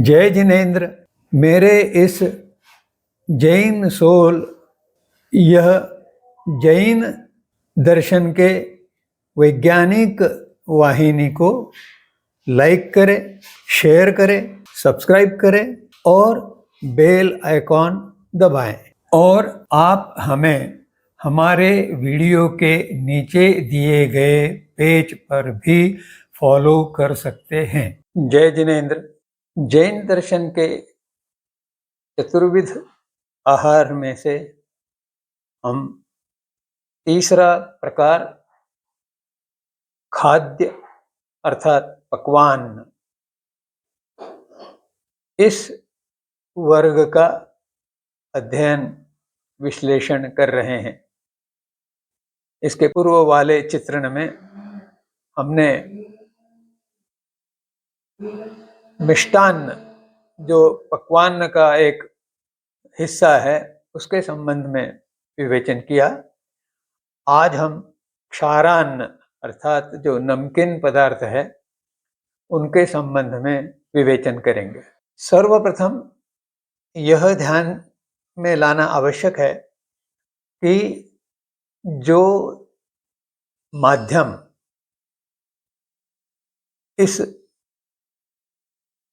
जय जिनेन्द्र। मेरे इस जैन सोल यह जैन दर्शन के वैज्ञानिक वाहिनी को लाइक करें, शेयर करें, सब्सक्राइब करें और बेल आइकॉन दबाएं। और आप हमें हमारे वीडियो के नीचे दिए गए पेज पर भी फॉलो कर सकते हैं। जय जिनेन्द्र। जैन दर्शन के चतुर्विध आहार में से हम तीसरा प्रकार खाद्य अर्थात पकवान, इस वर्ग का अध्ययन विश्लेषण कर रहे हैं। इसके पूर्व वाले चित्रण में हमने मिष्टान्न जो पकवान का एक हिस्सा है उसके संबंध में विवेचन किया। आज हम क्षारान्न अर्थात जो नमकीन पदार्थ है उनके संबंध में विवेचन करेंगे। सर्वप्रथम यह ध्यान में लाना आवश्यक है कि जो माध्यम इस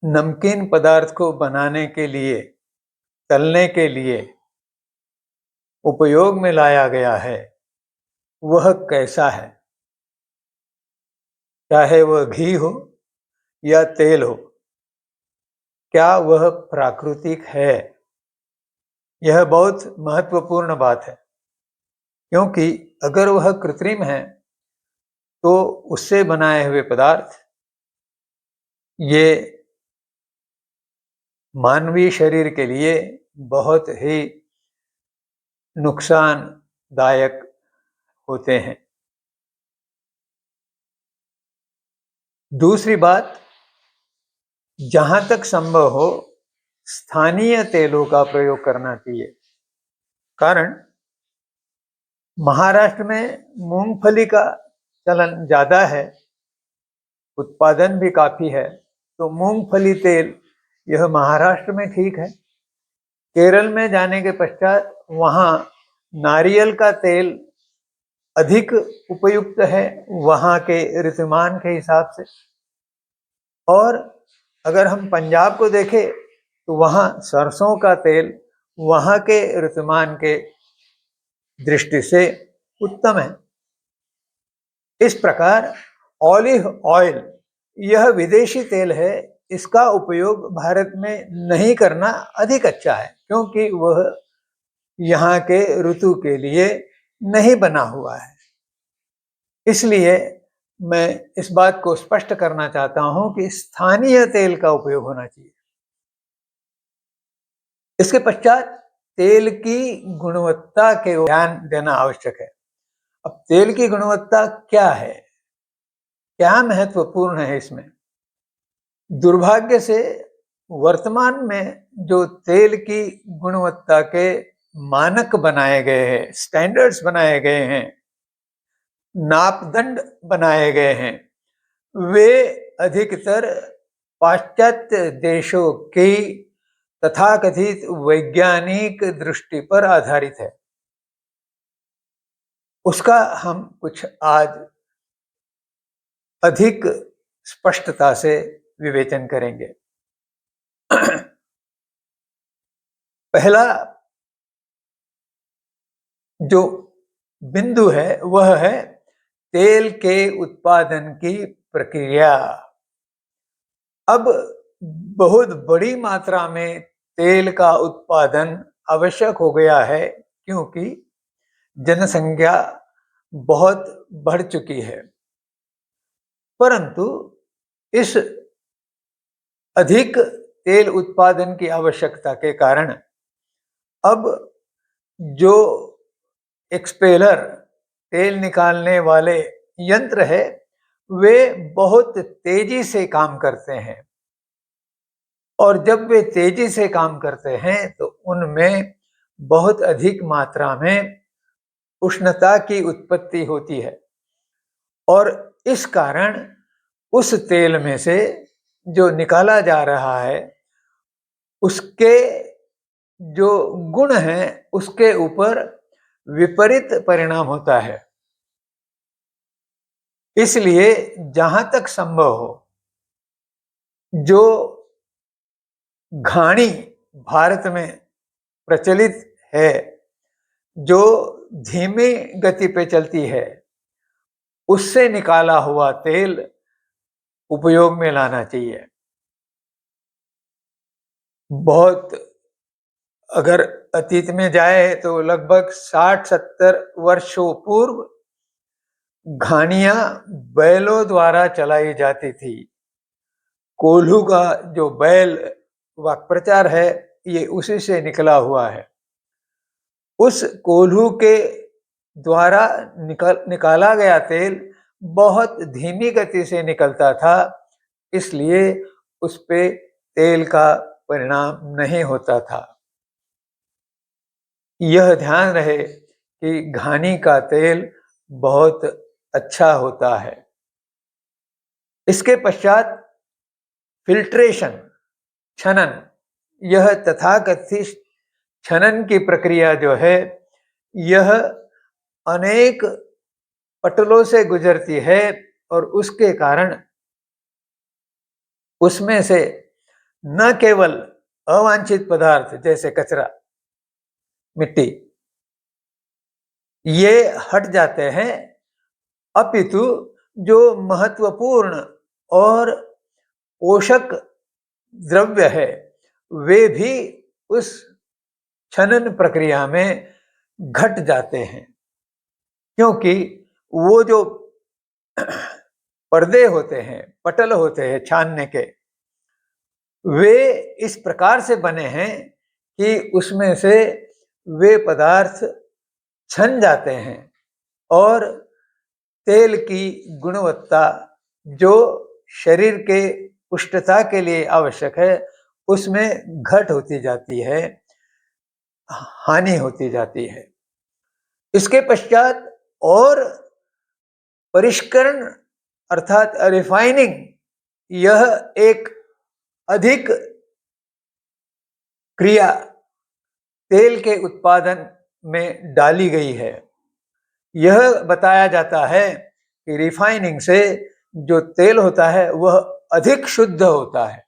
नमकीन पदार्थ को बनाने के लिए, तलने के लिए उपयोग में लाया गया है वह कैसा है, चाहे वह घी हो या तेल हो, क्या वह प्राकृतिक है? यह बहुत महत्वपूर्ण बात है, क्योंकि अगर वह कृत्रिम है तो उससे बनाए हुए पदार्थ ये मानवीय शरीर के लिए बहुत ही नुकसानदायक होते हैं। दूसरी बात, जहां तक संभव हो स्थानीय तेलों का प्रयोग करना चाहिए। कारण महाराष्ट्र में मूंगफली का चलन ज्यादा है, उत्पादन भी काफी है, तो मूंगफली तेल यह महाराष्ट्र में ठीक है। केरल में जाने के पश्चात वहाँ नारियल का तेल अधिक उपयुक्त है वहाँ के ऋतुमान के हिसाब से। और अगर हम पंजाब को देखें तो वहाँ सरसों का तेल वहाँ के ऋतुमान के दृष्टि से उत्तम है। इस प्रकार ऑलिव ऑयल यह विदेशी तेल है, इसका उपयोग भारत में नहीं करना अधिक अच्छा है, क्योंकि वह यहाँ के ऋतु के लिए नहीं बना हुआ है। इसलिए मैं इस बात को स्पष्ट करना चाहता हूं कि स्थानीय तेल का उपयोग होना चाहिए। इसके पश्चात तेल की गुणवत्ता के ध्यान देना आवश्यक है। अब तेल की गुणवत्ता क्या है, क्या महत्वपूर्ण है इसमें? दुर्भाग्य से वर्तमान में जो तेल की गुणवत्ता के मानक बनाए गए हैं, स्टैंडर्ड्स बनाए गए हैं, नापदंड बनाए गए हैं, वे अधिकतर पाश्चात्य देशों की तथाकथित वैज्ञानिक दृष्टि पर आधारित है। उसका हम कुछ आज अधिक स्पष्टता से विवेचन करेंगे। पहला जो बिंदु है वह है तेल के उत्पादन की प्रक्रिया। अब बहुत बड़ी मात्रा में तेल का उत्पादन आवश्यक हो गया है, क्योंकि जनसंख्या बहुत बढ़ चुकी है। परंतु इस अधिक तेल उत्पादन की आवश्यकता के कारण अब जो एक्सपेलर तेल निकालने वाले यंत्र है वे बहुत तेजी से काम करते हैं, और जब वे तेजी से काम करते हैं तो उनमें बहुत अधिक मात्रा में उष्णता की उत्पत्ति होती है, और इस कारण उस तेल में से जो निकाला जा रहा है उसके जो गुण हैं उसके ऊपर विपरीत परिणाम होता है। इसलिए जहां तक संभव हो, जो घाणी भारत में प्रचलित है, जो धीमी गति पे चलती है, उससे निकाला हुआ तेल उपयोग में लाना चाहिए। बहुत अगर अतीत में जाए तो लगभग 60-70 वर्षों पूर्व घानियां बैलों द्वारा चलाई जाती थी। कोल्हू का जो बैल वाक्प्रचार है, ये उसी से निकला हुआ है। उस कोल्हू के द्वारा निकाला गया तेल बहुत धीमी गति से निकलता था, इसलिए उस पे तेल का परिणाम नहीं होता था। यह ध्यान रहे कि घानी का तेल बहुत अच्छा होता है। इसके पश्चात फिल्ट्रेशन, छनन, यह तथाकथित छनन की प्रक्रिया जो है, यह अनेक पटलों से गुजरती है और उसके कारण उसमें से न केवल अवांछित पदार्थ जैसे कचरा, मिट्टी, ये हट जाते हैं, अपितु जो महत्वपूर्ण और पोषक द्रव्य है वे भी उस छनन प्रक्रिया में घट जाते हैं, क्योंकि वो जो पर्दे होते हैं, पटल होते हैं छानने के, वे इस प्रकार से बने हैं कि उसमें से वे पदार्थ छन जाते हैं और तेल की गुणवत्ता जो शरीर के पुष्टता के लिए आवश्यक है, उसमें घट होती जाती है, हानि होती जाती है। इसके पश्चात और परिष्करण अर्थात रिफाइनिंग, यह एक अधिक क्रिया तेल के उत्पादन में डाली गई है। यह बताया जाता है कि रिफाइनिंग से जो तेल होता है वह अधिक शुद्ध होता है।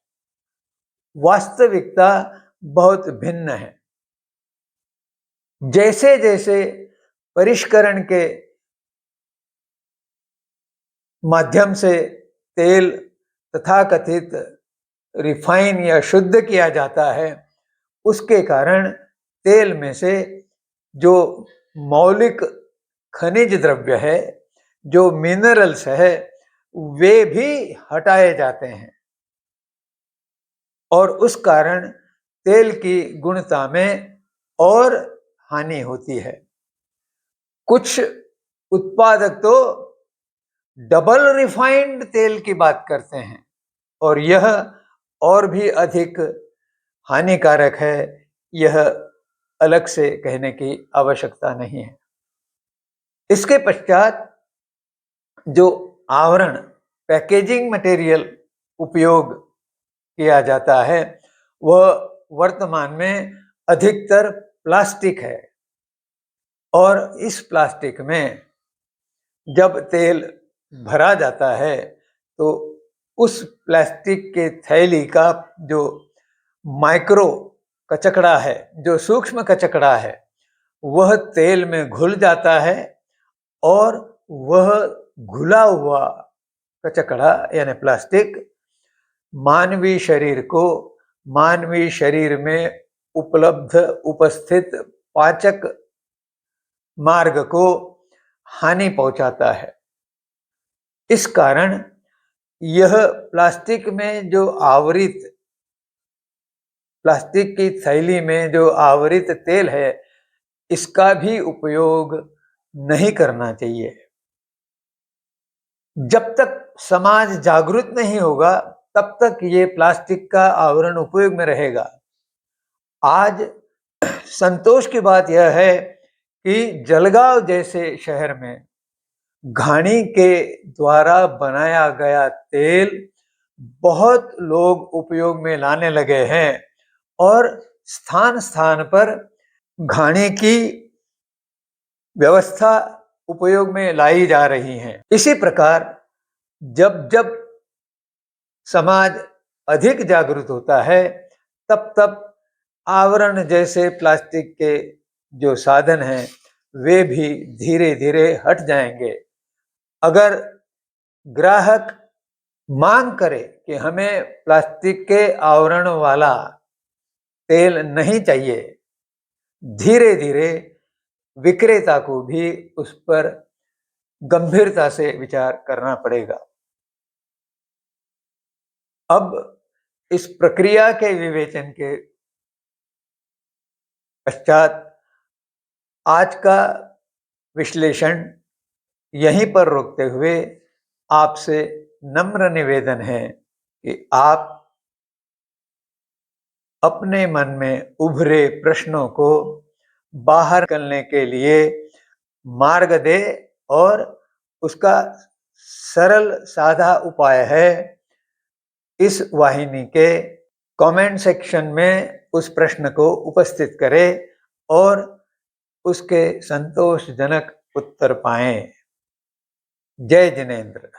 वास्तविकता बहुत भिन्न है। जैसे जैसे परिष्करण के माध्यम से तेल तथाकथित रिफाइन या शुद्ध किया जाता है, उसके कारण तेल में से जो मौलिक खनिज द्रव्य है, जो मिनरल्स है, वे भी हटाए जाते हैं और उस कारण तेल की गुणता में और हानि होती है। कुछ उत्पादक तो डबल रिफाइंड तेल की बात करते हैं और यह और भी अधिक हानिकारक है। यह अलग से कहने की आवश्यकता नहीं है। इसके पश्चात जो आवरण, पैकेजिंग मटेरियल उपयोग किया जाता है, वह वर्तमान में अधिकतर प्लास्टिक है और इस प्लास्टिक में जब तेल भरा जाता है तो उस प्लास्टिक के थैली का जो माइक्रो कचकड़ा है, जो सूक्ष्म कचकड़ा है, वह तेल में घुल जाता है और वह घुला हुआ कचकड़ा यानी प्लास्टिक मानवीय शरीर को, मानवीय शरीर में उपलब्ध उपस्थित पाचक मार्ग को हानि पहुंचाता है। इस कारण यह प्लास्टिक में जो आवरित, प्लास्टिक की थैली में जो आवरित तेल है, इसका भी उपयोग नहीं करना चाहिए। जब तक समाज जागरूक नहीं होगा तब तक ये प्लास्टिक का आवरण उपयोग में रहेगा। आज संतोष की बात यह है कि जलगांव जैसे शहर में घानी के द्वारा बनाया गया तेल बहुत लोग उपयोग में लाने लगे हैं और स्थान स्थान पर घाणी की व्यवस्था उपयोग में लाई जा रही है। इसी प्रकार जब जब समाज अधिक जागरूक होता है, तब तब आवरण जैसे प्लास्टिक के जो साधन हैं वे भी धीरे धीरे हट जाएंगे। अगर ग्राहक मांग करे कि हमें प्लास्टिक के आवरण वाला तेल नहीं चाहिए, धीरे धीरे विक्रेता को भी उस पर गंभीरता से विचार करना पड़ेगा। अब इस प्रक्रिया के विवेचन के पश्चात आज का विश्लेषण यहीं पर रोकते हुए आपसे नम्र निवेदन है कि आप अपने मन में उभरे प्रश्नों को बाहर निकलने के लिए मार्ग दे, और उसका सरल सादा उपाय है इस वाहिनी के कमेंट सेक्शन में उस प्रश्न को उपस्थित करें और उसके संतोषजनक उत्तर पाएं। जय जिनेंद्र।